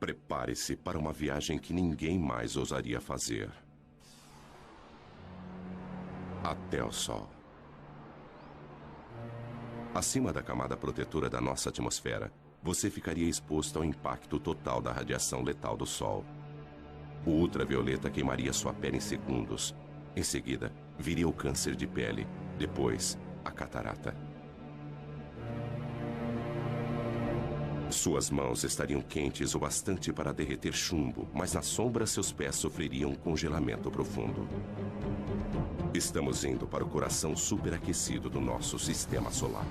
Prepare-se para uma viagem que ninguém mais ousaria fazer. Até o Sol. Acima da camada protetora da nossa atmosfera, você ficaria exposto ao impacto total da radiação letal do Sol. O ultravioleta queimaria sua pele em segundos. Em seguida, viria o câncer de pele. Depois, a catarata. Suas mãos estariam quentes o bastante para derreter chumbo, mas na sombra seus pés sofreriam um congelamento profundo. Estamos indo para o coração superaquecido do nosso sistema solar.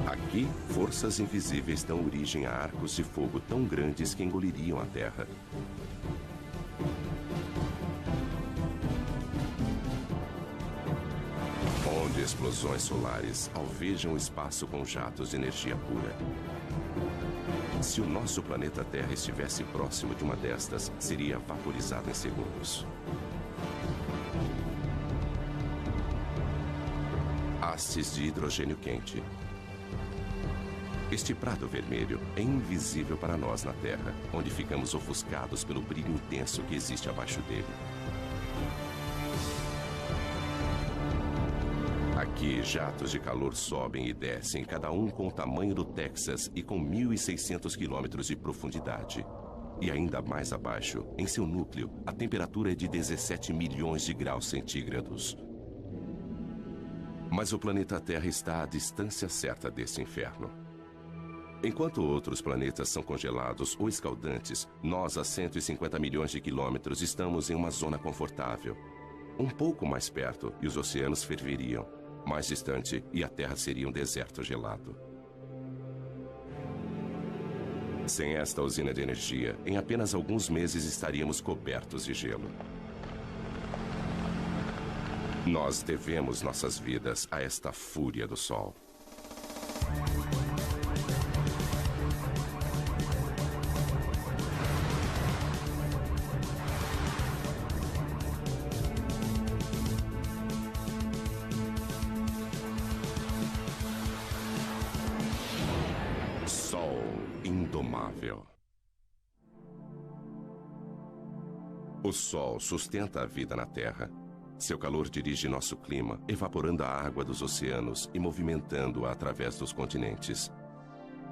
Aqui, forças invisíveis dão origem a arcos de fogo tão grandes que engoliriam a Terra. Onde explosões solares alvejam o espaço com jatos de energia pura. Se o nosso planeta Terra estivesse próximo de uma destas, seria vaporizado em segundos. Hastes de hidrogênio quente. Este prato vermelho é invisível para nós na Terra, onde ficamos ofuscados pelo brilho intenso que existe abaixo dele. Aqui, jatos de calor sobem e descem, cada um com o tamanho do Texas e com 1.600 quilômetros de profundidade. E ainda mais abaixo, em seu núcleo, a temperatura é de 17 milhões de graus centígrados. Mas o planeta Terra está à distância certa desse inferno. Enquanto outros planetas são congelados ou escaldantes, nós, a 150 milhões de quilômetros, estamos em uma zona confortável. Um pouco mais perto e os oceanos ferveriam. Mais distante e a Terra seria um deserto gelado. Sem esta usina de energia, em apenas alguns meses estaríamos cobertos de gelo. Nós devemos nossas vidas a esta fúria do Sol. Sol indomável. O Sol sustenta a vida na Terra. Seu calor dirige nosso clima, evaporando a água dos oceanos e movimentando-a através dos continentes.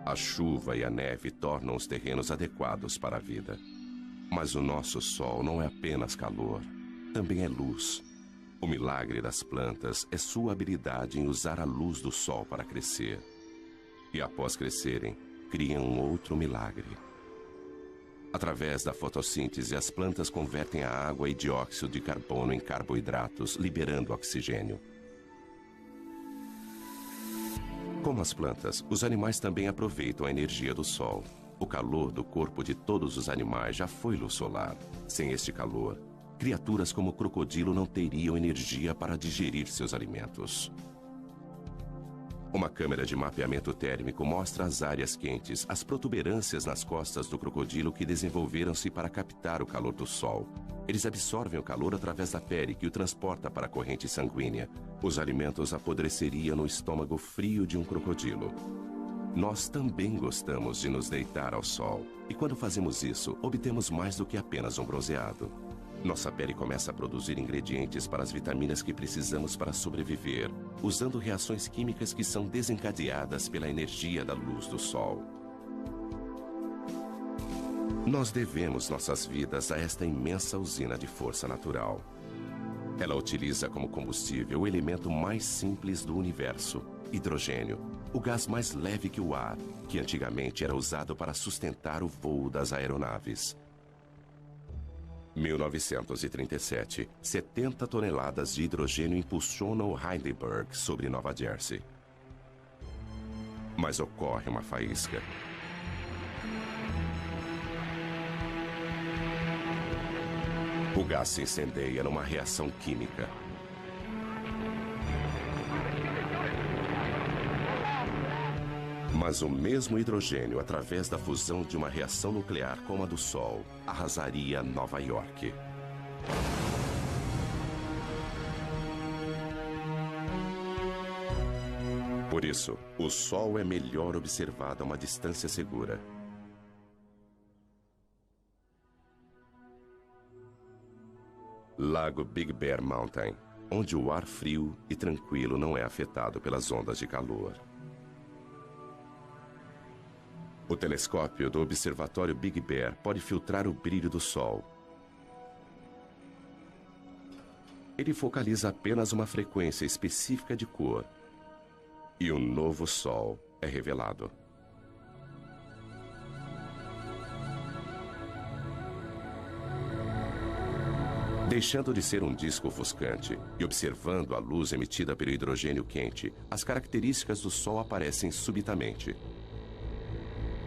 A chuva e a neve tornam os terrenos adequados para a vida. Mas o nosso Sol não é apenas calor, também é luz. O milagre das plantas é sua habilidade em usar a luz do Sol para crescer. E após crescerem, criam um outro milagre. Através da fotossíntese, as plantas convertem a água e dióxido de carbono em carboidratos, liberando oxigênio. Como as plantas, os animais também aproveitam a energia do Sol. O calor do corpo de todos os animais já foi luz solar. Sem este calor, criaturas como o crocodilo não teriam energia para digerir seus alimentos. Uma câmera de mapeamento térmico mostra as áreas quentes, as protuberâncias nas costas do crocodilo que desenvolveram-se para captar o calor do Sol. Eles absorvem o calor através da pele que o transporta para a corrente sanguínea. Os alimentos apodreceriam no estômago frio de um crocodilo. Nós também gostamos de nos deitar ao sol. E quando fazemos isso, obtemos mais do que apenas um bronzeado. Nossa pele começa a produzir ingredientes para as vitaminas que precisamos para sobreviver, usando reações químicas que são desencadeadas pela energia da luz do Sol. Nós devemos nossas vidas a esta imensa usina de força natural. Ela utiliza como combustível o elemento mais simples do universo, hidrogênio, o gás mais leve que o ar, que antigamente era usado para sustentar o voo das aeronaves. 1937, 70 toneladas de hidrogênio impulsionam o Heidelberg sobre Nova Jersey. Mas ocorre uma faísca. O gás se incendeia numa reação química. Mas o mesmo hidrogênio, através da fusão de uma reação nuclear como a do Sol, arrasaria Nova York. Por isso, o Sol é melhor observado a uma distância segura. Lago Big Bear Mountain, onde o ar frio e tranquilo não é afetado pelas ondas de calor. O telescópio do Observatório Big Bear pode filtrar o brilho do Sol. Ele focaliza apenas uma frequência específica de cor. E um novo Sol é revelado. Deixando de ser um disco ofuscante e observando a luz emitida pelo hidrogênio quente, as características do Sol aparecem subitamente.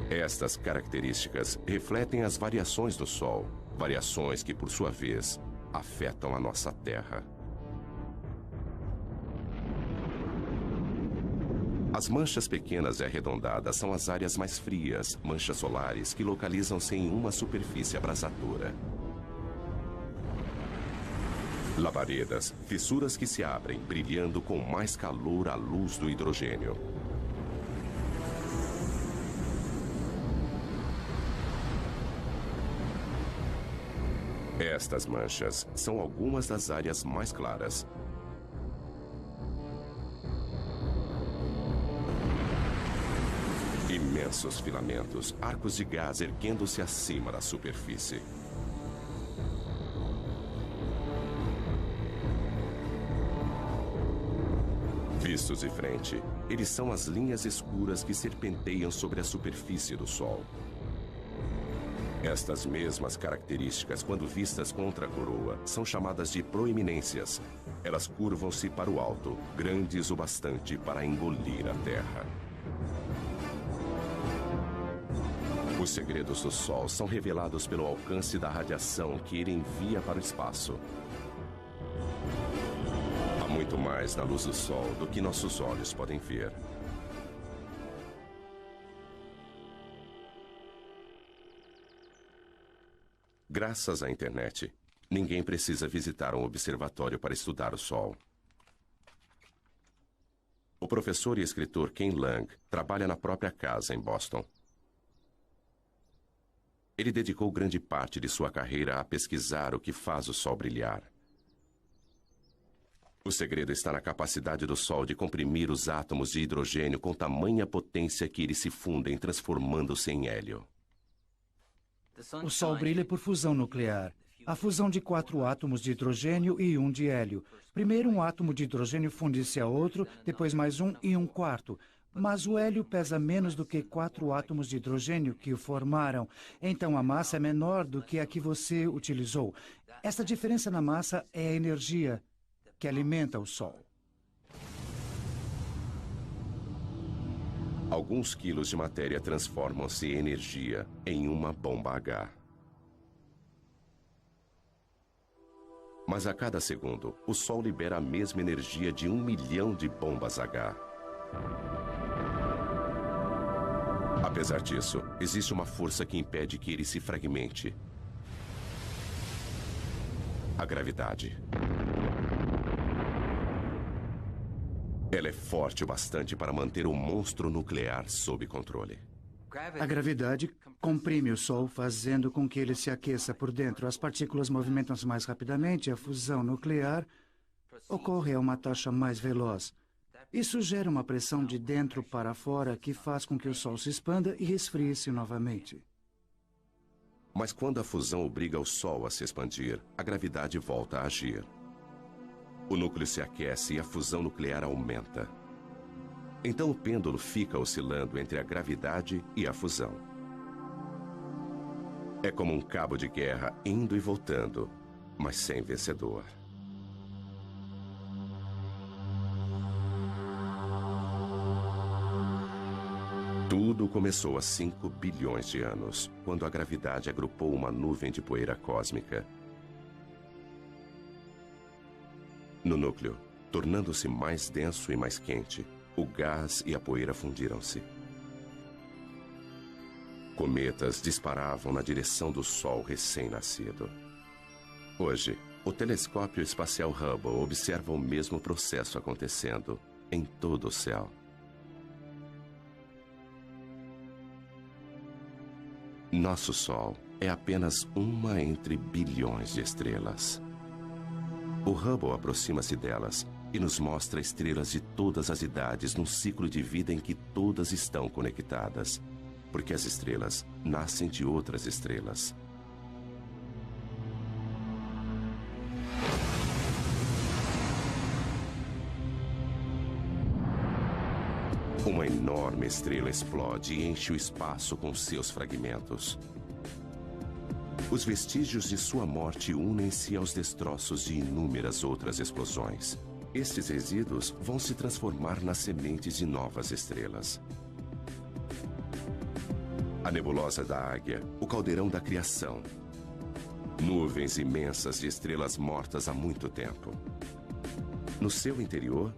Estas características refletem as variações do Sol, variações que, por sua vez, afetam a nossa Terra. As manchas pequenas e arredondadas são as áreas mais frias, manchas solares que localizam-se em uma superfície abrasadora. Labaredas, fissuras que se abrem, brilhando com mais calor à luz do hidrogênio. Estas manchas são algumas das áreas mais claras. Imensos filamentos, arcos de gás erguendo-se acima da superfície. Vistos de frente, eles são as linhas escuras que serpenteiam sobre a superfície do Sol. Estas mesmas características, quando vistas contra a coroa, são chamadas de proeminências. Elas curvam-se para o alto, grandes o bastante para engolir a Terra. Os segredos do Sol são revelados pelo alcance da radiação que ele envia para o espaço. Há muito mais na luz do Sol do que nossos olhos podem ver. Graças à internet, ninguém precisa visitar um observatório para estudar o Sol. O professor e escritor Ken Lang trabalha na própria casa em Boston. Ele dedicou grande parte de sua carreira a pesquisar o que faz o Sol brilhar. O segredo está na capacidade do Sol de comprimir os átomos de hidrogênio com tamanha potência que eles se fundem, transformando-se em hélio. O Sol brilha por fusão nuclear. A fusão de 4 átomos de hidrogênio e 1 de hélio. Primeiro um átomo de hidrogênio funde-se a outro, depois mais um e um quarto. Mas o hélio pesa menos do que 4 átomos de hidrogênio que o formaram. Então a massa é menor do que a que você utilizou. Esta diferença na massa é a energia que alimenta o Sol. Alguns quilos de matéria transformam-se em energia em uma bomba H. Mas a cada segundo, o Sol libera a mesma energia de 1 milhão de bombas H. Apesar disso, existe uma força que impede que ele se fragmente. A gravidade. Ela é forte o bastante para manter o monstro nuclear sob controle. A gravidade comprime o Sol, fazendo com que ele se aqueça por dentro. As partículas movimentam-se mais rapidamente, a fusão nuclear ocorre a uma taxa mais veloz. Isso gera uma pressão de dentro para fora que faz com que o Sol se expanda e resfrie-se novamente. Mas quando a fusão obriga o Sol a se expandir, a gravidade volta a agir. O núcleo se aquece e a fusão nuclear aumenta. Então o pêndulo fica oscilando entre a gravidade e a fusão. É como um cabo de guerra indo e voltando, mas sem vencedor. Tudo começou há 5 bilhões de anos, quando a gravidade agrupou uma nuvem de poeira cósmica. No núcleo, tornando-se mais denso e mais quente, o gás e a poeira fundiram-se. Cometas disparavam na direção do Sol recém-nascido. Hoje, o telescópio espacial Hubble observa o mesmo processo acontecendo em todo o céu. Nosso Sol é apenas uma entre bilhões de estrelas. O Hubble aproxima-se delas e nos mostra estrelas de todas as idades num ciclo de vida em que todas estão conectadas, porque as estrelas nascem de outras estrelas. Uma enorme estrela explode e enche o espaço com seus fragmentos. Os vestígios de sua morte unem-se aos destroços de inúmeras outras explosões. Estes resíduos vão se transformar nas sementes de novas estrelas. A nebulosa da Águia, o caldeirão da criação. Nuvens imensas de estrelas mortas há muito tempo. No seu interior,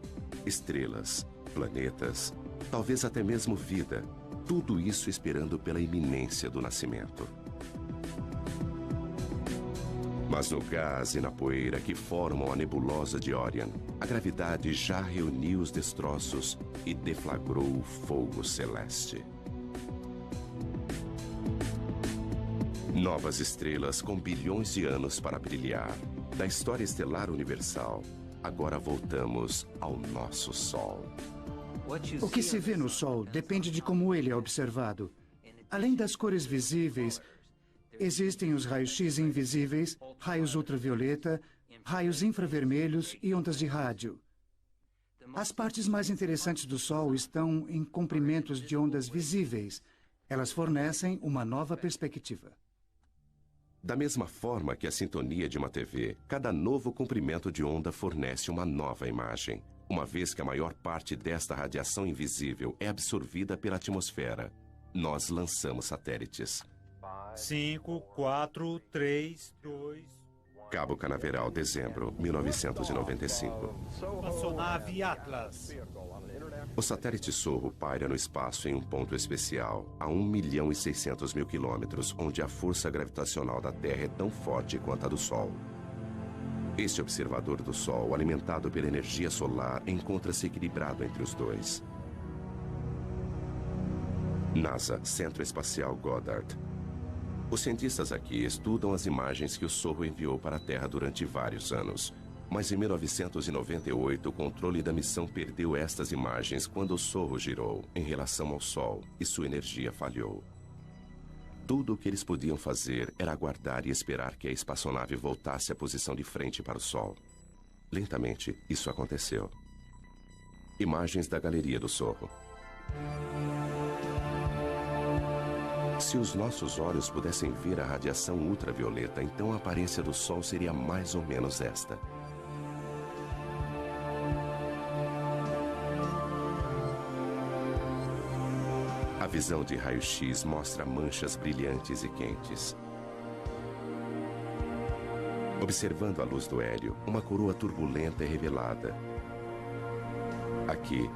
estrelas, planetas, talvez até mesmo vida, tudo isso esperando pela iminência do nascimento. Mas no gás e na poeira que formam a nebulosa de Orion, a gravidade já reuniu os destroços e deflagrou o fogo celeste. Novas estrelas com bilhões de anos para brilhar. Da história estelar universal, agora voltamos ao nosso Sol. O que se vê no Sol depende de como ele é observado. Além das cores visíveis, existem os raios-x invisíveis, raios ultravioleta, raios infravermelhos e ondas de rádio. As partes mais interessantes do Sol estão em comprimentos de ondas visíveis. Elas fornecem uma nova perspectiva. Da mesma forma que a sintonia de uma TV, cada novo comprimento de onda fornece uma nova imagem, uma vez que a maior parte desta radiação invisível é absorvida pela atmosfera. Nós lançamos satélites. 5, 4, 3, 2... Cabo Canaveral, dezembro, 1995. Espaçonave Atlas. O satélite Sorro paira no espaço em um ponto especial, a 1.600.000 quilômetros, onde a força gravitacional da Terra é tão forte quanto a do Sol. Este observador do Sol, alimentado pela energia solar, encontra-se equilibrado entre os dois. NASA, Centro Espacial Goddard. Os cientistas aqui estudam as imagens que o Sorro enviou para a Terra durante vários anos. Mas em 1998, o controle da missão perdeu estas imagens quando o Sorro girou em relação ao Sol e sua energia falhou. Tudo o que eles podiam fazer era aguardar e esperar que a espaçonave voltasse à posição de frente para o Sol. Lentamente, isso aconteceu. Imagens da galeria do Sorro. Se os nossos olhos pudessem ver a radiação ultravioleta, então a aparência do Sol seria mais ou menos esta. A visão de raio-x mostra manchas brilhantes e quentes. Observando a luz do hélio, uma coroa turbulenta é revelada. Aqui,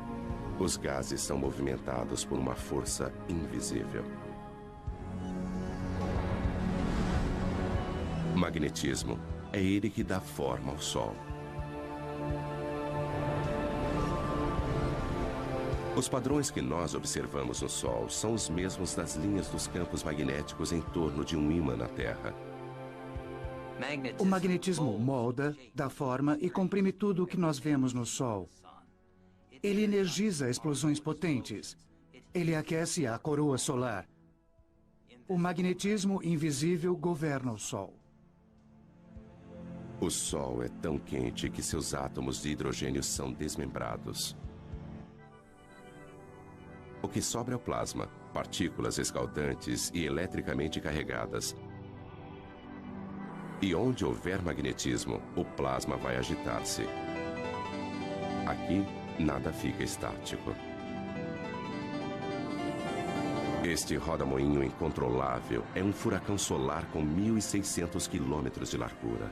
os gases são movimentados por uma força invisível. Magnetismo é ele que dá forma ao Sol. Os padrões que nós observamos no Sol são os mesmos das linhas dos campos magnéticos em torno de um ímã na Terra. O magnetismo molda, dá forma e comprime tudo o que nós vemos no Sol. Ele energiza explosões potentes. Ele aquece a coroa solar. O magnetismo invisível governa o Sol. O Sol é tão quente que seus átomos de hidrogênio são desmembrados. O que sobra é o plasma, partículas escaldantes e eletricamente carregadas. E onde houver magnetismo, o plasma vai agitar-se. Aqui, nada fica estático. Este roda-moinho incontrolável é um furacão solar com 1.600 quilômetros de largura.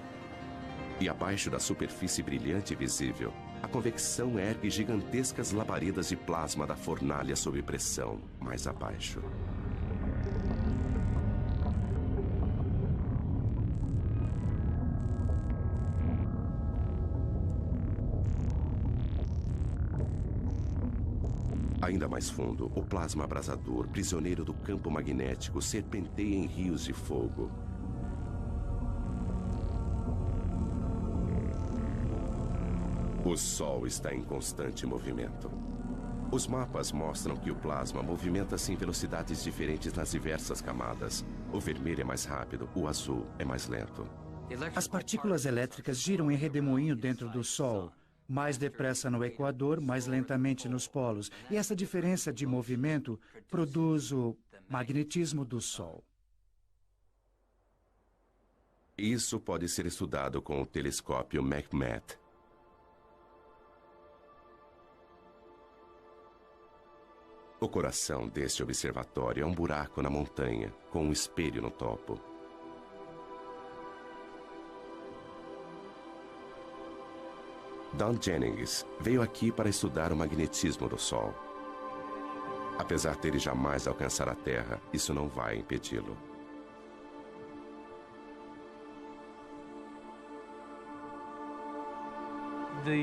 E abaixo da superfície brilhante e visível, a convecção ergue gigantescas labaredas de plasma da fornalha sob pressão, mais abaixo. Ainda mais fundo, o plasma abrasador, prisioneiro do campo magnético, serpenteia em rios de fogo. O Sol está em constante movimento. Os mapas mostram que o plasma movimenta-se em velocidades diferentes nas diversas camadas. O vermelho é mais rápido, o azul é mais lento. As partículas elétricas giram em redemoinho dentro do Sol. Mais depressa no Equador, mais lentamente nos polos. E essa diferença de movimento produz o magnetismo do Sol. Isso pode ser estudado com o telescópio McMath. O coração deste observatório é um buraco na montanha, com um espelho no topo. Don Jennings veio aqui para estudar o magnetismo do Sol. Apesar dele jamais alcançar a Terra, isso não vai impedi-lo.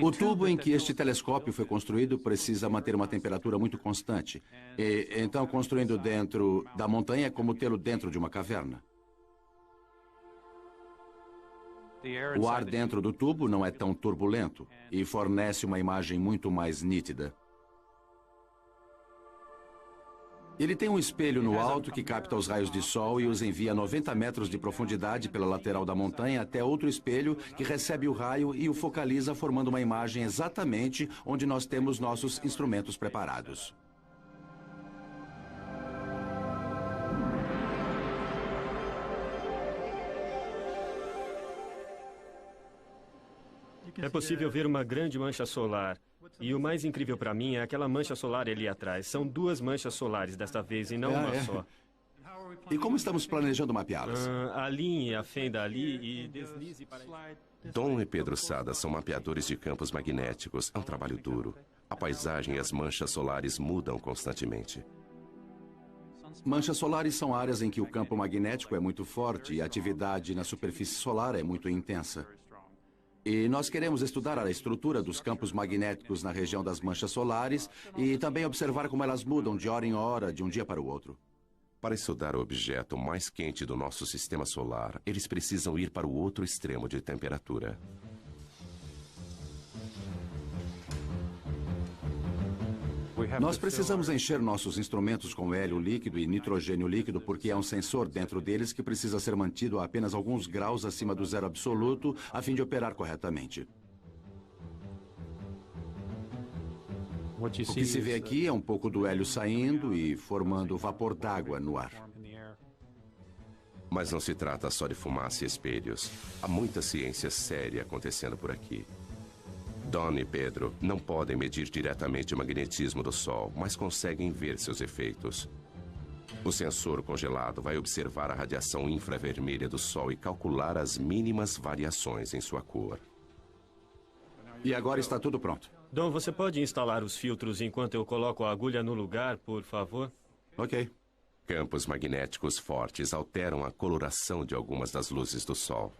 O tubo em que este telescópio foi construído precisa manter uma temperatura muito constante. E, então, construindo dentro da montanha é como tê-lo dentro de uma caverna. O ar dentro do tubo não é tão turbulento e fornece uma imagem muito mais nítida. Ele tem um espelho no alto que capta os raios de sol e os envia a 90 metros de profundidade pela lateral da montanha até outro espelho que recebe o raio e o focaliza, formando uma imagem exatamente onde nós temos nossos instrumentos preparados. É possível ver uma grande mancha solar. E o mais incrível para mim é aquela mancha solar ali atrás. São duas manchas solares desta vez e não uma só. E como estamos planejando mapeá-las? Alinhe a fenda ali e deslize para... Dom e Pedro Sada são mapeadores de campos magnéticos. É um trabalho duro. A paisagem e as manchas solares mudam constantemente. Manchas solares são áreas em que o campo magnético é muito forte e a atividade na superfície solar é muito intensa. E nós queremos estudar a estrutura dos campos magnéticos na região das manchas solares e também observar como elas mudam de hora em hora, de um dia para o outro. Para estudar o objeto mais quente do nosso sistema solar, eles precisam ir para o outro extremo de temperatura. Nós precisamos encher nossos instrumentos com hélio líquido e nitrogênio líquido porque há um sensor dentro deles que precisa ser mantido a apenas alguns graus acima do zero absoluto a fim de operar corretamente. O que se vê aqui é um pouco do hélio saindo e formando vapor d'água no ar. Mas não se trata só de fumaça e espelhos. Há muita ciência séria acontecendo por aqui. Don e Pedro não podem medir diretamente o magnetismo do Sol, mas conseguem ver seus efeitos. O sensor congelado vai observar a radiação infravermelha do Sol e calcular as mínimas variações em sua cor. E agora está tudo pronto. Dom, você pode instalar os filtros enquanto eu coloco a agulha no lugar, por favor? Ok. Campos magnéticos fortes alteram a coloração de algumas das luzes do Sol.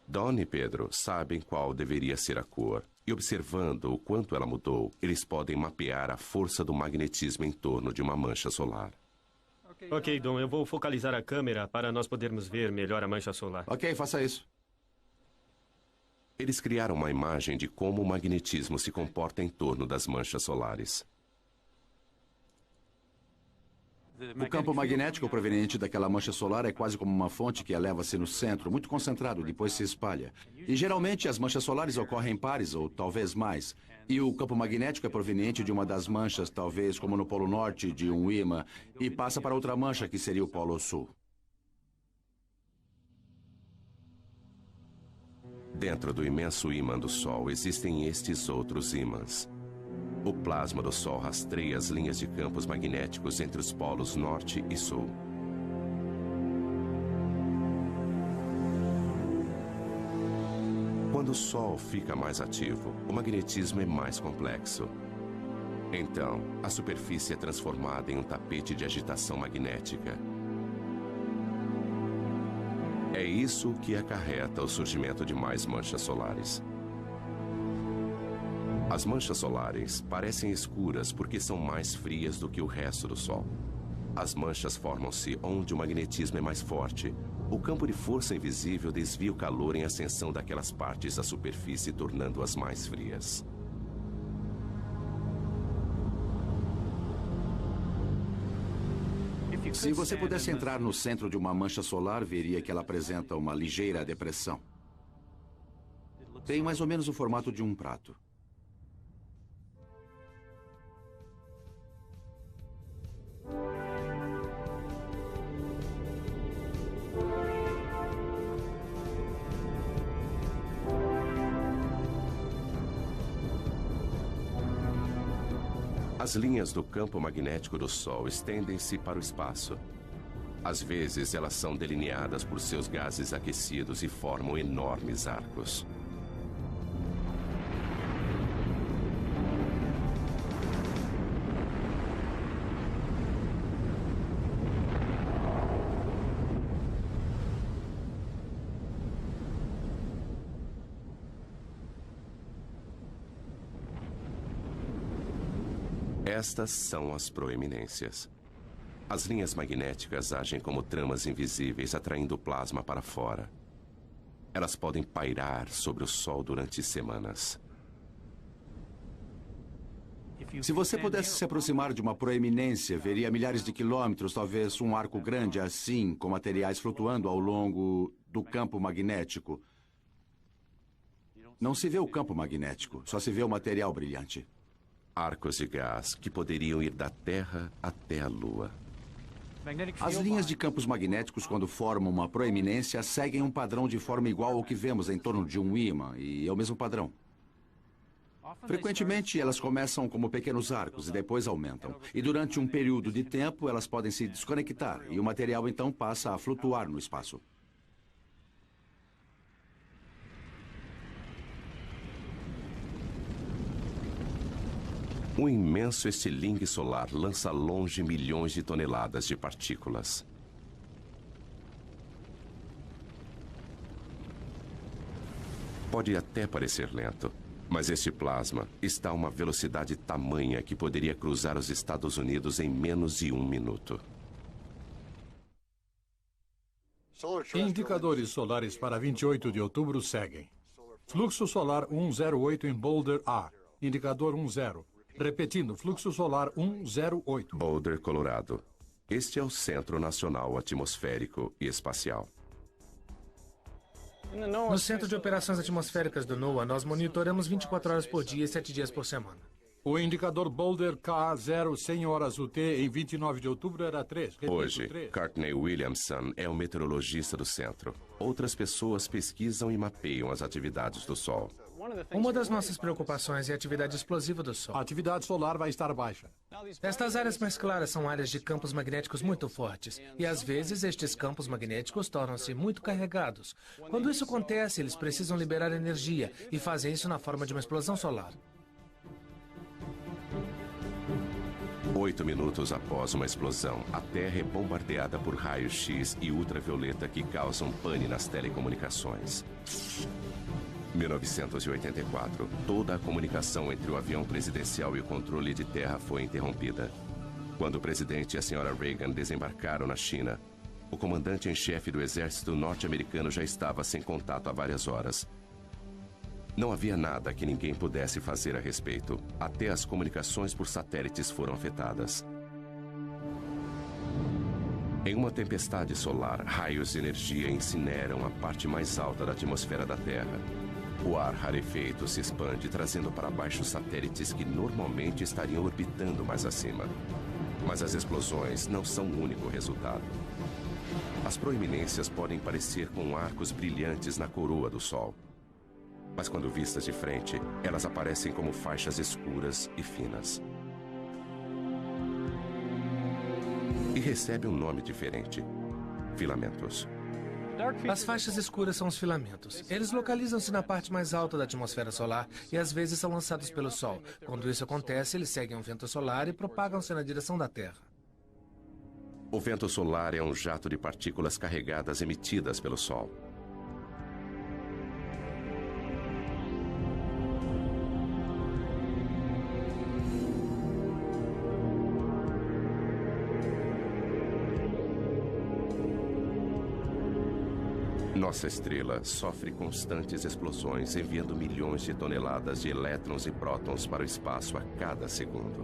Don e Pedro sabem qual deveria ser a cor, e observando o quanto ela mudou, eles podem mapear a força do magnetismo em torno de uma mancha solar. Ok, Dom, eu vou focalizar a câmera para nós podermos ver melhor a mancha solar. Ok, faça isso. Eles criaram uma imagem de como o magnetismo se comporta em torno das manchas solares. O campo magnético proveniente daquela mancha solar é quase como uma fonte que eleva-se no centro, muito concentrado, depois se espalha. E geralmente as manchas solares ocorrem em pares, ou talvez mais. E o campo magnético é proveniente de uma das manchas, talvez como no Polo Norte, de um ímã, e passa para outra mancha, que seria o Polo Sul. Dentro do imenso ímã do Sol existem estes outros ímãs. O plasma do Sol rastreia as linhas de campos magnéticos entre os polos norte e sul. Quando o Sol fica mais ativo, o magnetismo é mais complexo. Então, a superfície é transformada em um tapete de agitação magnética. É isso que acarreta o surgimento de mais manchas solares. As manchas solares parecem escuras porque são mais frias do que o resto do Sol. As manchas formam-se onde o magnetismo é mais forte. O campo de força invisível desvia o calor em ascensão daquelas partes da superfície, tornando-as mais frias. Se você pudesse entrar no centro de uma mancha solar, veria que ela apresenta uma ligeira depressão. Tem mais ou menos o formato de um prato. As linhas do campo magnético do Sol estendem-se para o espaço. Às vezes, elas são delineadas por seus gases aquecidos e formam enormes arcos. Estas são as proeminências. As linhas magnéticas agem como tramas invisíveis, atraindo o plasma para fora. Elas podem pairar sobre o Sol durante semanas. Se você pudesse se aproximar de uma proeminência, veria milhares de quilômetros, talvez um arco grande assim, com materiais flutuando ao longo do campo magnético. Não se vê o campo magnético, só se vê o material brilhante. Arcos de gás que poderiam ir da Terra até a Lua. As linhas de campos magnéticos, quando formam uma proeminência, seguem um padrão de forma igual ao que vemos em torno de um ímã, e é o mesmo padrão. Frequentemente, elas começam como pequenos arcos e depois aumentam. E durante um período de tempo, elas podem se desconectar, e o material então passa a flutuar no espaço. Um imenso estilingue solar lança longe milhões de toneladas de partículas. Pode até parecer lento, mas este plasma está a uma velocidade tamanha que poderia cruzar os Estados Unidos em menos de 1 minuto. Indicadores solares para 28 de outubro seguem. Fluxo solar 108 em Boulder A, indicador 10. Repetindo, fluxo solar 108. Boulder, Colorado. Este é o Centro Nacional Atmosférico e Espacial. No Centro de Operações Atmosféricas do NOAA, nós monitoramos 24 horas por dia e 7 dias por semana. O indicador Boulder K0 100 horas UT em 29 de outubro era 3. Repito, Hoje, 3. Courtney Williamson é o meteorologista do centro. Outras pessoas pesquisam e mapeiam as atividades do Sol. Uma das nossas preocupações é a atividade explosiva do Sol. A atividade solar vai estar baixa. Estas áreas mais claras são áreas de campos magnéticos muito fortes. E às vezes estes campos magnéticos tornam-se muito carregados. Quando isso acontece, eles precisam liberar energia e fazem isso na forma de uma explosão solar. 8 minutos após uma explosão, a Terra é bombardeada por raios-x e ultravioleta que causam pane nas telecomunicações. 1984, toda a comunicação entre o avião presidencial e o controle de terra foi interrompida. Quando o presidente e a senhora Reagan desembarcaram na China, o comandante em chefe do exército norte-americano já estava sem contato há várias horas. Não havia nada que ninguém pudesse fazer a respeito. Até as comunicações por satélites foram afetadas. Em uma tempestade solar, raios de energia incineram a parte mais alta da atmosfera da Terra. O ar rarefeito se expande, trazendo para baixo satélites que normalmente estariam orbitando mais acima. Mas as explosões não são o único resultado. As proeminências podem parecer com arcos brilhantes na coroa do Sol. Mas quando vistas de frente, elas aparecem como faixas escuras e finas. E recebe um nome diferente: filamentos. As faixas escuras são os filamentos. Eles localizam-se na parte mais alta da atmosfera solar e às vezes são lançados pelo Sol. Quando isso acontece, eles seguem um vento solar e propagam-se na direção da Terra. O vento solar é um jato de partículas carregadas emitidas pelo Sol. Nossa estrela sofre constantes explosões, enviando milhões de toneladas de elétrons e prótons para o espaço a cada segundo.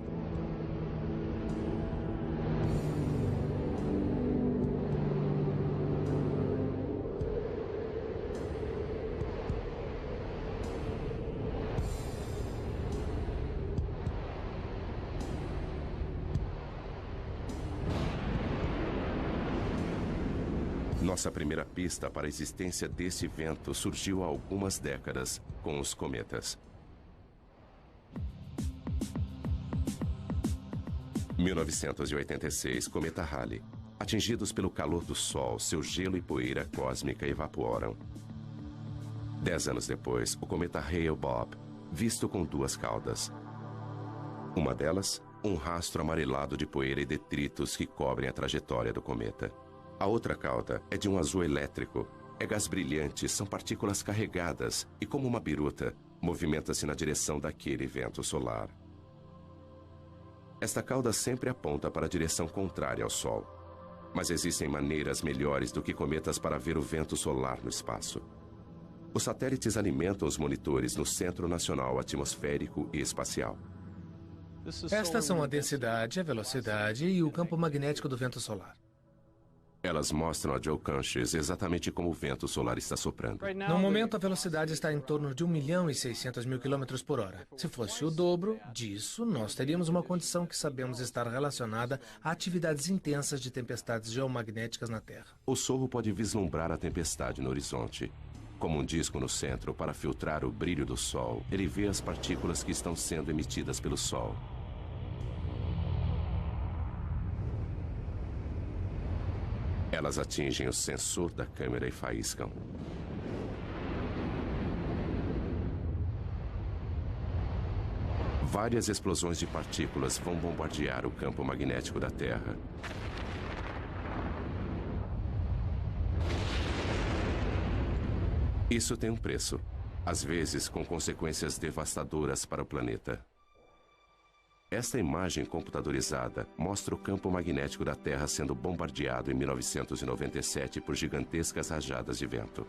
Nossa primeira pista para a existência desse evento surgiu há algumas décadas, com os cometas. 1986, cometa Halley. Atingidos pelo calor do Sol, seu gelo e poeira cósmica evaporam. 10 anos depois, o cometa Hale-Bopp, visto com duas caudas. Uma delas, um rastro amarelado de poeira e detritos que cobrem a trajetória do cometa. A outra cauda é de um azul elétrico. É gás brilhante, são partículas carregadas e, como uma biruta, movimenta-se na direção daquele vento solar. Esta cauda sempre aponta para a direção contrária ao Sol. Mas existem maneiras melhores do que cometas para ver o vento solar no espaço. Os satélites alimentam os monitores no Centro Nacional Atmosférico e Espacial. Estas são a densidade, a velocidade e o campo magnético do vento solar. Elas mostram a Joe Conchis exatamente como o vento solar está soprando. No momento, a velocidade está em torno de 1.600.000 km por hora. Se fosse o dobro disso, nós teríamos uma condição que sabemos estar relacionada a atividades intensas de tempestades geomagnéticas na Terra. O Sorro pode vislumbrar a tempestade no horizonte. Como um disco no centro para filtrar o brilho do Sol, ele vê as partículas que estão sendo emitidas pelo Sol. Elas atingem o sensor da câmera e faiscam. Várias explosões de partículas vão bombardear o campo magnético da Terra. Isso tem um preço, às vezes com consequências devastadoras para o planeta. Esta imagem computadorizada mostra o campo magnético da Terra sendo bombardeado em 1997 por gigantescas rajadas de vento.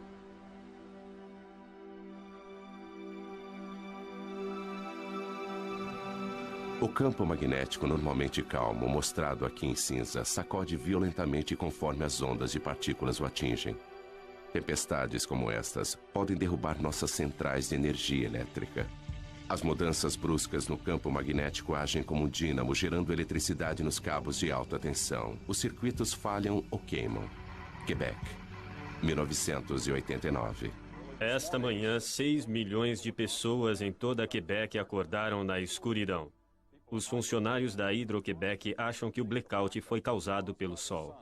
O campo magnético normalmente calmo, mostrado aqui em cinza, sacode violentamente conforme as ondas de partículas o atingem. Tempestades como estas podem derrubar nossas centrais de energia elétrica. As mudanças bruscas no campo magnético agem como um dínamo, gerando eletricidade nos cabos de alta tensão. Os circuitos falham ou queimam. Quebec, 1989. Esta manhã, 6 milhões de pessoas em toda Quebec acordaram na escuridão. Os funcionários da Hydro-Québec acham que o blackout foi causado pelo Sol.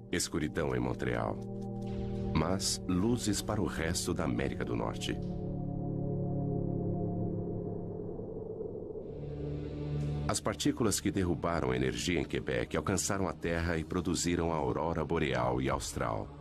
Escuridão em Montreal. Mas luzes para o resto da América do Norte. As partículas que derrubaram energia em Quebec alcançaram a Terra e produziram a aurora boreal e austral.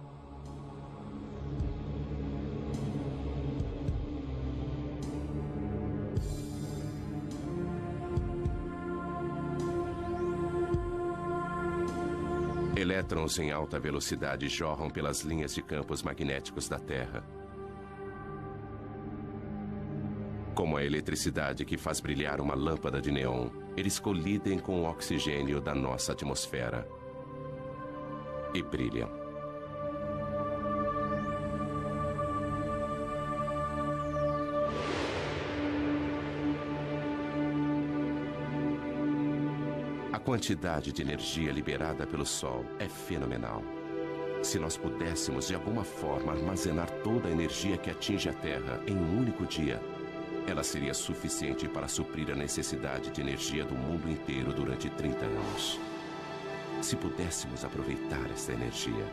Elétrons em alta velocidade jorram pelas linhas de campos magnéticos da Terra. Como a eletricidade que faz brilhar uma lâmpada de neon, eles colidem com o oxigênio da nossa atmosfera. E brilham. A quantidade de energia liberada pelo Sol é fenomenal. Se nós pudéssemos, de alguma forma, armazenar toda a energia que atinge a Terra em um único dia, ela seria suficiente para suprir a necessidade de energia do mundo inteiro durante 30 anos. Se pudéssemos aproveitar essa energia.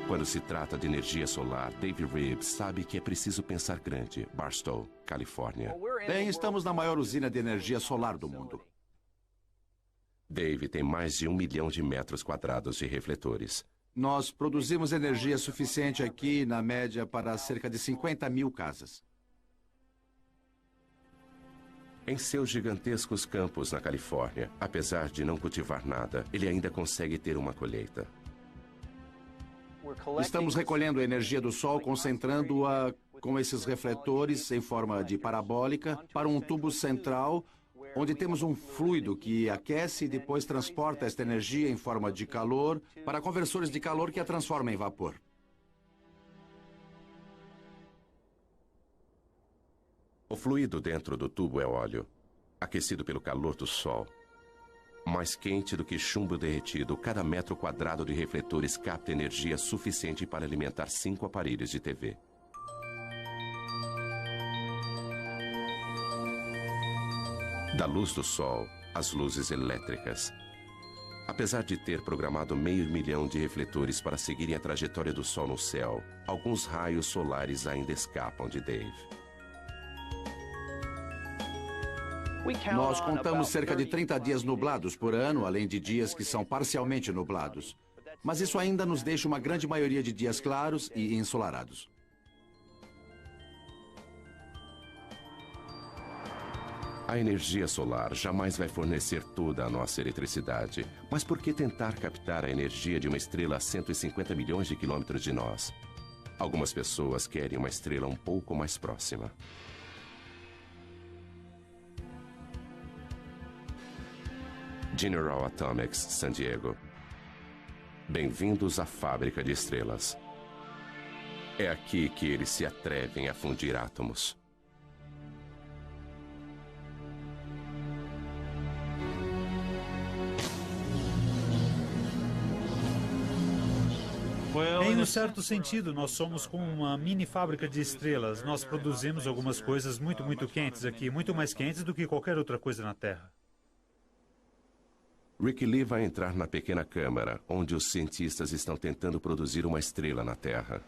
Quando se trata de energia solar, Dave Reeves sabe que é preciso pensar grande. Barstow, Califórnia. Bem, estamos na maior usina de energia solar do mundo. Dave tem mais de 1 milhão de metros quadrados de refletores. Nós produzimos energia suficiente aqui, na média, para cerca de 50 mil casas. Em seus gigantescos campos na Califórnia, apesar de não cultivar nada, ele ainda consegue ter uma colheita. Estamos recolhendo a energia do Sol, concentrando-a com esses refletores em forma de parabólica para um tubo central, onde temos um fluido que aquece e depois transporta esta energia em forma de calor para conversores de calor que a transformam em vapor. O fluido dentro do tubo é óleo, aquecido pelo calor do Sol. Mais quente do que chumbo derretido, cada metro quadrado de refletores capta energia suficiente para alimentar 5 aparelhos de TV. Da luz do Sol, as luzes elétricas. Apesar de ter programado 500 mil de refletores para seguirem a trajetória do Sol no céu, alguns raios solares ainda escapam de Dave. Nós contamos cerca de 30 dias nublados por ano, além de dias que são parcialmente nublados. Mas isso ainda nos deixa uma grande maioria de dias claros e ensolarados. A energia solar jamais vai fornecer toda a nossa eletricidade. Mas por que tentar captar a energia de uma estrela a 150 milhões de quilômetros de nós? Algumas pessoas querem uma estrela um pouco mais próxima. General Atomics, San Diego. Bem-vindos à fábrica de estrelas. É aqui que eles se atrevem a fundir átomos. Em um certo sentido, nós somos como uma mini fábrica de estrelas. Nós produzimos algumas coisas muito quentes aqui, muito mais quentes do que qualquer outra coisa na Terra. Rick Lee vai entrar na pequena câmara, onde os cientistas estão tentando produzir uma estrela na Terra.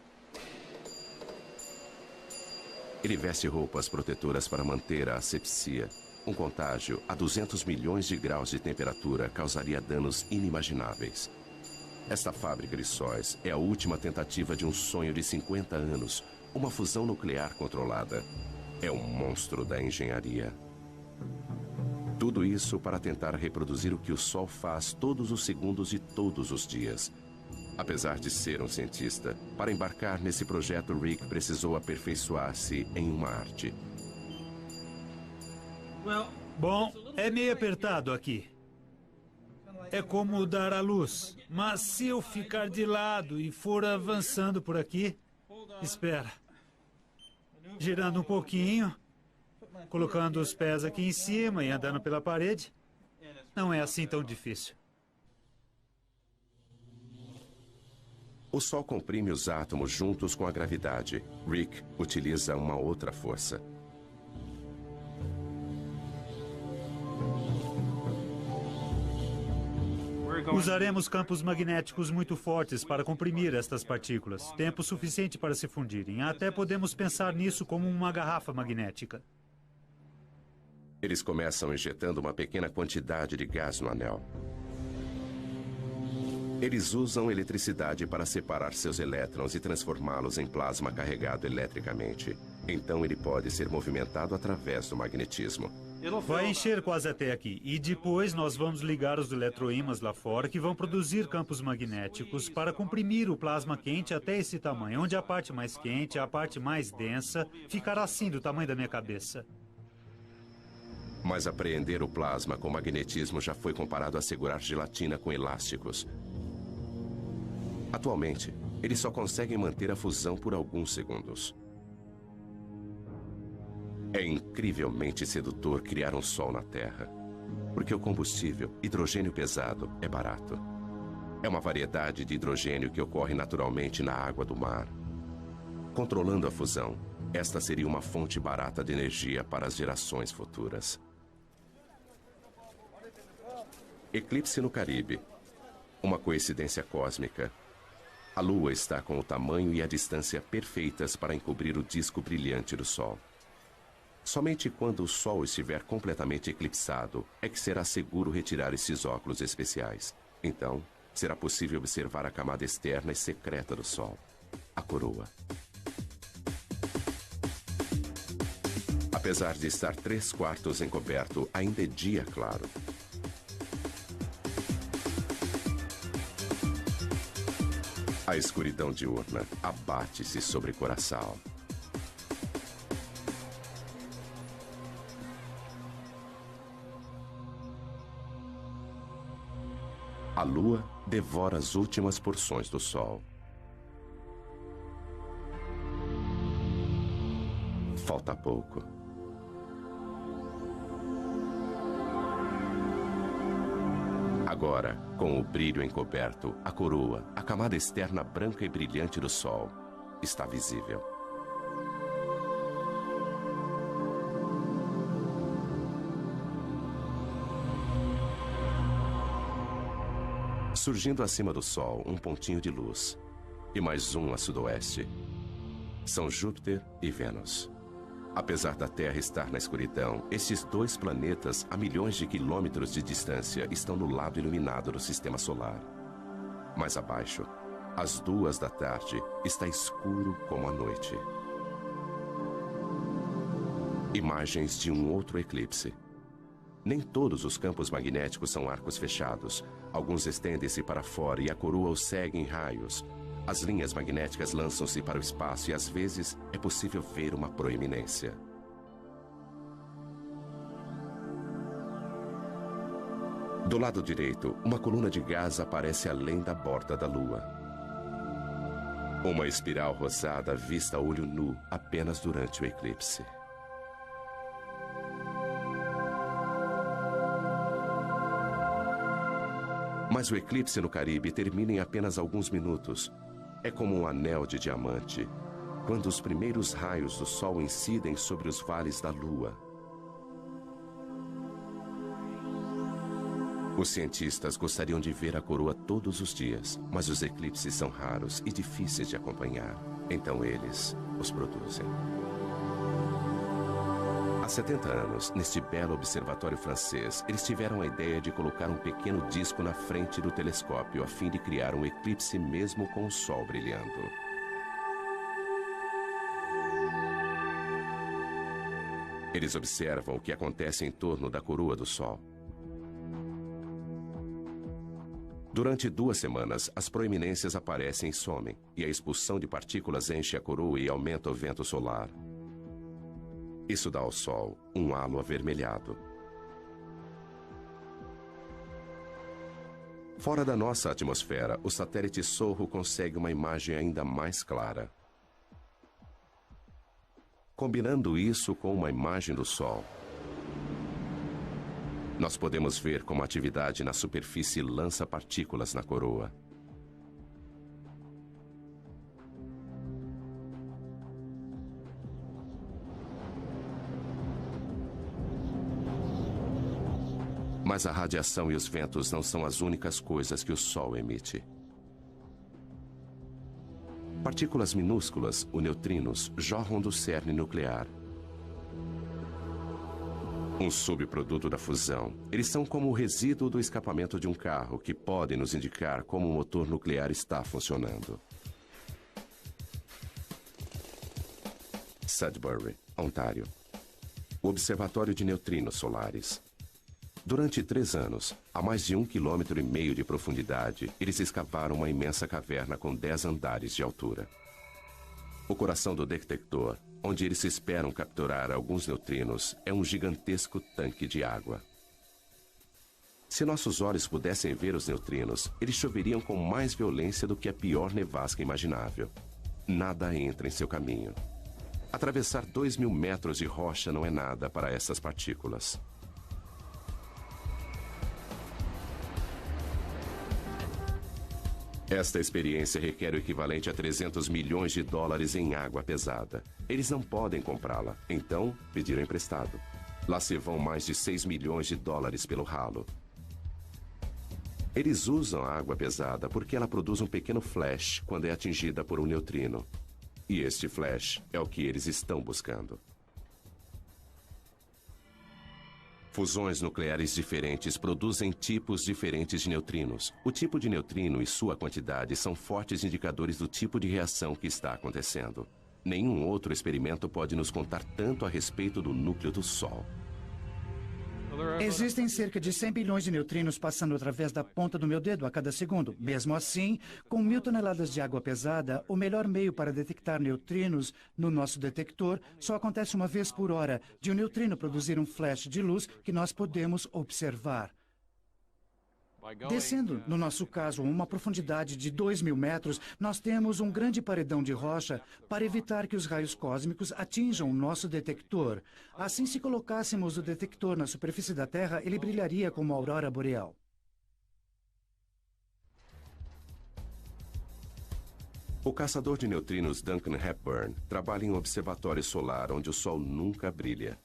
Ele veste roupas protetoras para manter a asepsia. Um contágio a 200 milhões de graus de temperatura causaria danos inimagináveis. Esta fábrica de sóis é a última tentativa de um sonho de 50 anos, uma fusão nuclear controlada. É um monstro da engenharia. Tudo isso para tentar reproduzir o que o Sol faz todos os segundos e todos os dias. Apesar de ser um cientista, para embarcar nesse projeto, Rick precisou aperfeiçoar-se em uma arte. Bom, é meio apertado aqui. É como dar à luz. Mas se eu ficar de lado e for avançando por aqui... Espera. Girando um pouquinho... Colocando os pés aqui em cima e andando pela parede, não é assim tão difícil. O Sol comprime os átomos juntos com a gravidade. Rick utiliza uma outra força. Usaremos campos magnéticos muito fortes para comprimir estas partículas. Tempo suficiente para se fundirem. Até podemos pensar nisso como uma garrafa magnética. Eles começam injetando uma pequena quantidade de gás no anel. Eles usam eletricidade para separar seus elétrons e transformá-los em plasma carregado eletricamente. Então ele pode ser movimentado através do magnetismo. Vai encher quase até aqui. E depois nós vamos ligar os eletroímãs lá fora que vão produzir campos magnéticos para comprimir o plasma quente até esse tamanho, onde a parte mais quente, a parte mais densa, ficará assim do tamanho da minha cabeça. Mas apreender o plasma com magnetismo já foi comparado a segurar gelatina com elásticos. Atualmente, eles só conseguem manter a fusão por alguns segundos. É incrivelmente sedutor criar um Sol na Terra, porque o combustível, hidrogênio pesado, é barato. É uma variedade de hidrogênio que ocorre naturalmente na água do mar. Controlando a fusão, esta seria uma fonte barata de energia para as gerações futuras. Eclipse no Caribe. Uma coincidência cósmica. A Lua está com o tamanho e a distância perfeitas para encobrir o disco brilhante do Sol. Somente quando o Sol estiver completamente eclipsado é que será seguro retirar esses óculos especiais. Então, será possível observar a camada externa e secreta do Sol, a coroa. A Apesar de estar 3/4 encoberto, ainda é dia claro. A escuridão diurna abate-se sobre Curaçao. A lua devora as últimas porções do sol. Falta pouco. Agora, com o brilho encoberto, a coroa, a camada externa branca e brilhante do sol, está visível. Surgindo acima do Sol, um pontinho de luz. E mais um a sudoeste. São Júpiter e Vênus. Apesar da Terra estar na escuridão, estes dois planetas, a milhões de quilômetros de distância, estão no lado iluminado do Sistema Solar. Mais abaixo, às 2 da tarde, está escuro como a noite. Imagens de um outro eclipse. Nem todos os campos magnéticos são arcos fechados. Alguns estendem-se para fora e a coroa os segue em raios. As linhas magnéticas lançam-se para o espaço e às vezes é possível ver uma proeminência. Do lado direito, uma coluna de gás aparece além da borda da Lua. Uma espiral rosada vista a olho nu apenas durante o eclipse. Mas o eclipse no Caribe termina em apenas alguns minutos. É como um anel de diamante, quando os primeiros raios do Sol incidem sobre os vales da Lua. Os cientistas gostariam de ver a coroa todos os dias, mas os eclipses são raros e difíceis de acompanhar. Então eles os produzem. Há 70 anos, neste belo observatório francês, eles tiveram a ideia de colocar um pequeno disco na frente do telescópio a fim de criar um eclipse mesmo com o Sol brilhando. Eles observam o que acontece em torno da coroa do Sol. Durante 2 semanas, as proeminências aparecem e somem, e a expulsão de partículas enche a coroa e aumenta o vento solar. Isso dá ao Sol um halo avermelhado. Fora da nossa atmosfera, o satélite Sorro consegue uma imagem ainda mais clara. Combinando isso com uma imagem do Sol, nós podemos ver como a atividade na superfície lança partículas na coroa. Mas a radiação e os ventos não são as únicas coisas que o Sol emite. Partículas minúsculas, os neutrinos, jorram do cerne nuclear. Um subproduto da fusão. Eles são como o resíduo do escapamento de um carro, que podem nos indicar como o motor nuclear está funcionando. Sudbury, Ontário. O Observatório de Neutrinos Solares. Durante 3 anos, a mais de 1,5 km de profundidade, eles escavaram uma imensa caverna com 10 andares de altura. O coração do detector, onde eles esperam capturar alguns neutrinos, é um gigantesco tanque de água. Se nossos olhos pudessem ver os neutrinos, eles choveriam com mais violência do que a pior nevasca imaginável. Nada entra em seu caminho. Atravessar 2.000 metros de rocha não é nada para essas partículas. Esta experiência requer o equivalente a 300 milhões de dólares em água pesada. Eles não podem comprá-la, então pediram emprestado. Lá se vão mais de 6 milhões de dólares pelo ralo. Eles usam a água pesada porque ela produz um pequeno flash quando é atingida por um neutrino. E este flash é o que eles estão buscando. Fusões nucleares diferentes produzem tipos diferentes de neutrinos. O tipo de neutrino e sua quantidade são fortes indicadores do tipo de reação que está acontecendo. Nenhum outro experimento pode nos contar tanto a respeito do núcleo do Sol. Existem cerca de 100 bilhões de neutrinos passando através da ponta do meu dedo a cada segundo. Mesmo assim, com 1.000 toneladas de água pesada, o melhor meio para detectar neutrinos no nosso detector só acontece uma vez por hora, de um neutrino produzir um flash de luz que nós podemos observar. Descendo, no nosso caso, a uma profundidade de 2.000 metros, nós temos um grande paredão de rocha para evitar que os raios cósmicos atinjam o nosso detector. Assim, se colocássemos o detector na superfície da Terra, ele brilharia como a aurora boreal. O caçador de neutrinos Duncan Hepburn trabalha em um observatório solar onde o Sol nunca brilha.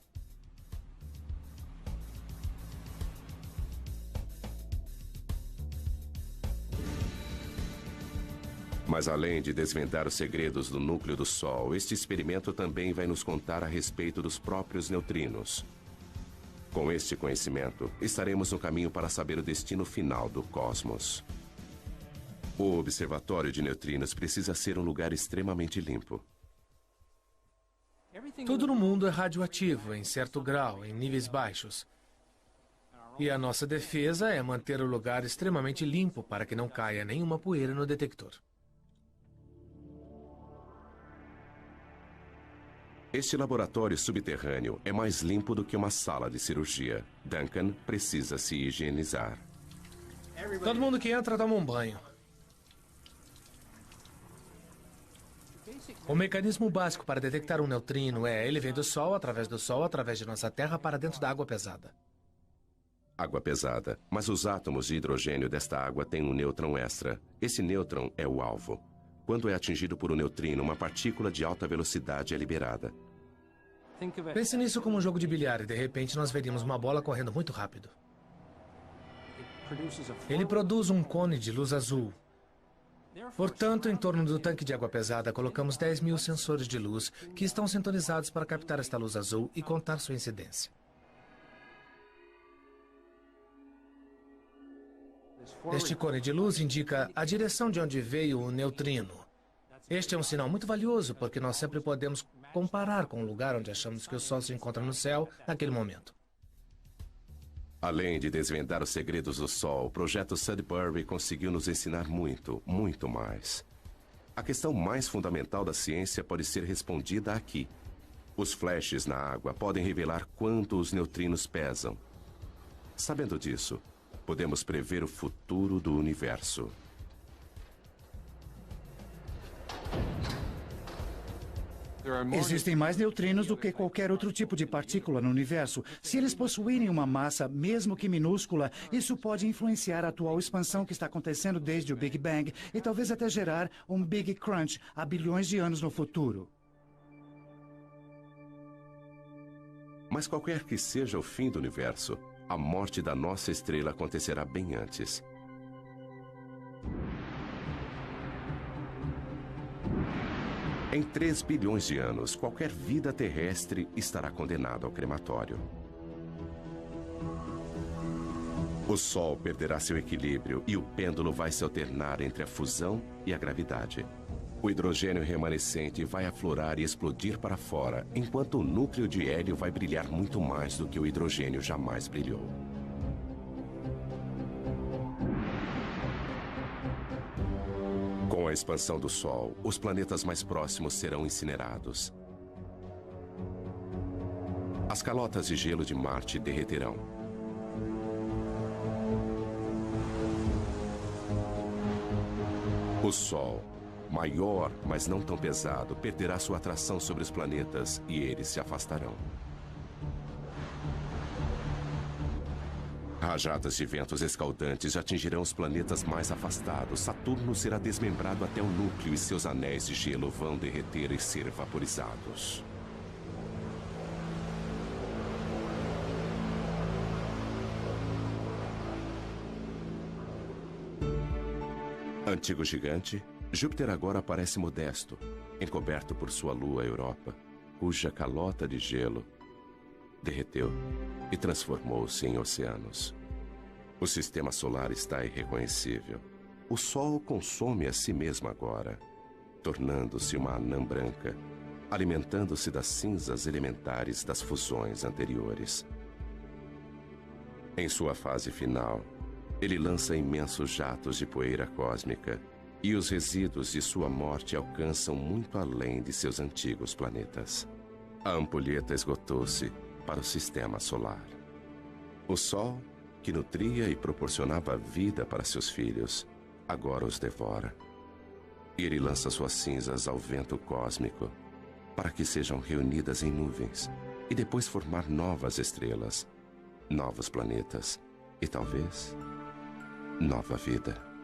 Mas além de desvendar os segredos do núcleo do Sol, este experimento também vai nos contar a respeito dos próprios neutrinos. Com este conhecimento, estaremos no caminho para saber o destino final do cosmos. O observatório de neutrinos precisa ser um lugar extremamente limpo. Tudo no mundo é radioativo, em certo grau, em níveis baixos. E a nossa defesa é manter o lugar extremamente limpo para que não caia nenhuma poeira no detector. Este laboratório subterrâneo é mais limpo do que uma sala de cirurgia. Duncan precisa se higienizar. Todo mundo que entra toma um banho. O mecanismo básico para detectar um neutrino é: ele vem do Sol, através de nossa Terra, para dentro da água pesada. Água pesada, mas os átomos de hidrogênio desta água têm um nêutron extra. Esse nêutron é o alvo. Quando é atingido por um neutrino, uma partícula de alta velocidade é liberada. Pense nisso como um jogo de bilhar e de repente nós veríamos uma bola correndo muito rápido. Ele produz um cone de luz azul. Portanto, em torno do tanque de água pesada, colocamos 10.000 sensores de luz que estão sintonizados para captar esta luz azul e contar sua incidência. Este cone de luz indica a direção de onde veio o neutrino. Este é um sinal muito valioso, porque nós sempre podemos comparar com o lugar onde achamos que o Sol se encontra no céu naquele momento. Além de desvendar os segredos do Sol, o projeto Sudbury conseguiu nos ensinar muito, muito mais. A questão mais fundamental da ciência pode ser respondida aqui. Os flashes na água podem revelar quanto os neutrinos pesam. Sabendo disso, podemos prever o futuro do universo. Existem mais neutrinos do que qualquer outro tipo de partícula no universo. Se eles possuírem uma massa, mesmo que minúscula, isso pode influenciar a atual expansão que está acontecendo desde o Big Bang e talvez até gerar um Big Crunch há bilhões de anos no futuro. Mas qualquer que seja o fim do universo, a morte da nossa estrela acontecerá bem antes. Em 3 bilhões de anos, qualquer vida terrestre estará condenada ao crematório. O Sol perderá seu equilíbrio e o pêndulo vai se alternar entre a fusão e a gravidade. O hidrogênio remanescente vai aflorar e explodir para fora, enquanto o núcleo de hélio vai brilhar muito mais do que o hidrogênio jamais brilhou. Com a expansão do Sol, os planetas mais próximos serão incinerados. As calotas de gelo de Marte derreterão. O Sol, maior, mas não tão pesado, perderá sua atração sobre os planetas e eles se afastarão. Rajadas de ventos escaldantes atingirão os planetas mais afastados. Saturno será desmembrado até o núcleo e seus anéis de gelo vão derreter e ser vaporizados. Antigo gigante, Júpiter agora parece modesto, encoberto por sua lua Europa, cuja calota de gelo derreteu e transformou-se em oceanos. O sistema solar está irreconhecível. O Sol consome a si mesmo agora, tornando-se uma anã branca, alimentando-se das cinzas elementares das fusões anteriores. Em sua fase final, ele lança imensos jatos de poeira cósmica e os resíduos de sua morte alcançam muito além de seus antigos planetas. A ampulheta esgotou-se para o sistema solar. O Sol, que nutria e proporcionava vida para seus filhos, agora os devora. E ele lança suas cinzas ao vento cósmico para que sejam reunidas em nuvens e depois formar novas estrelas, novos planetas e talvez nova vida.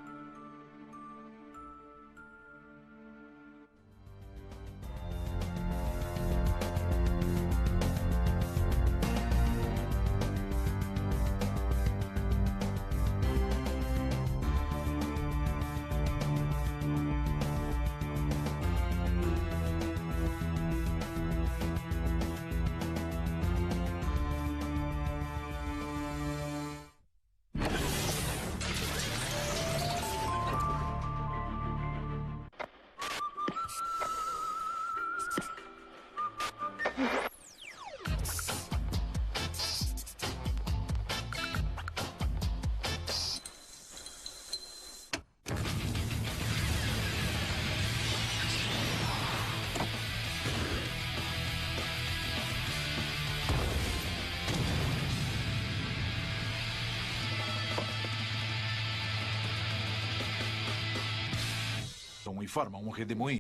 E forma um redemoinho.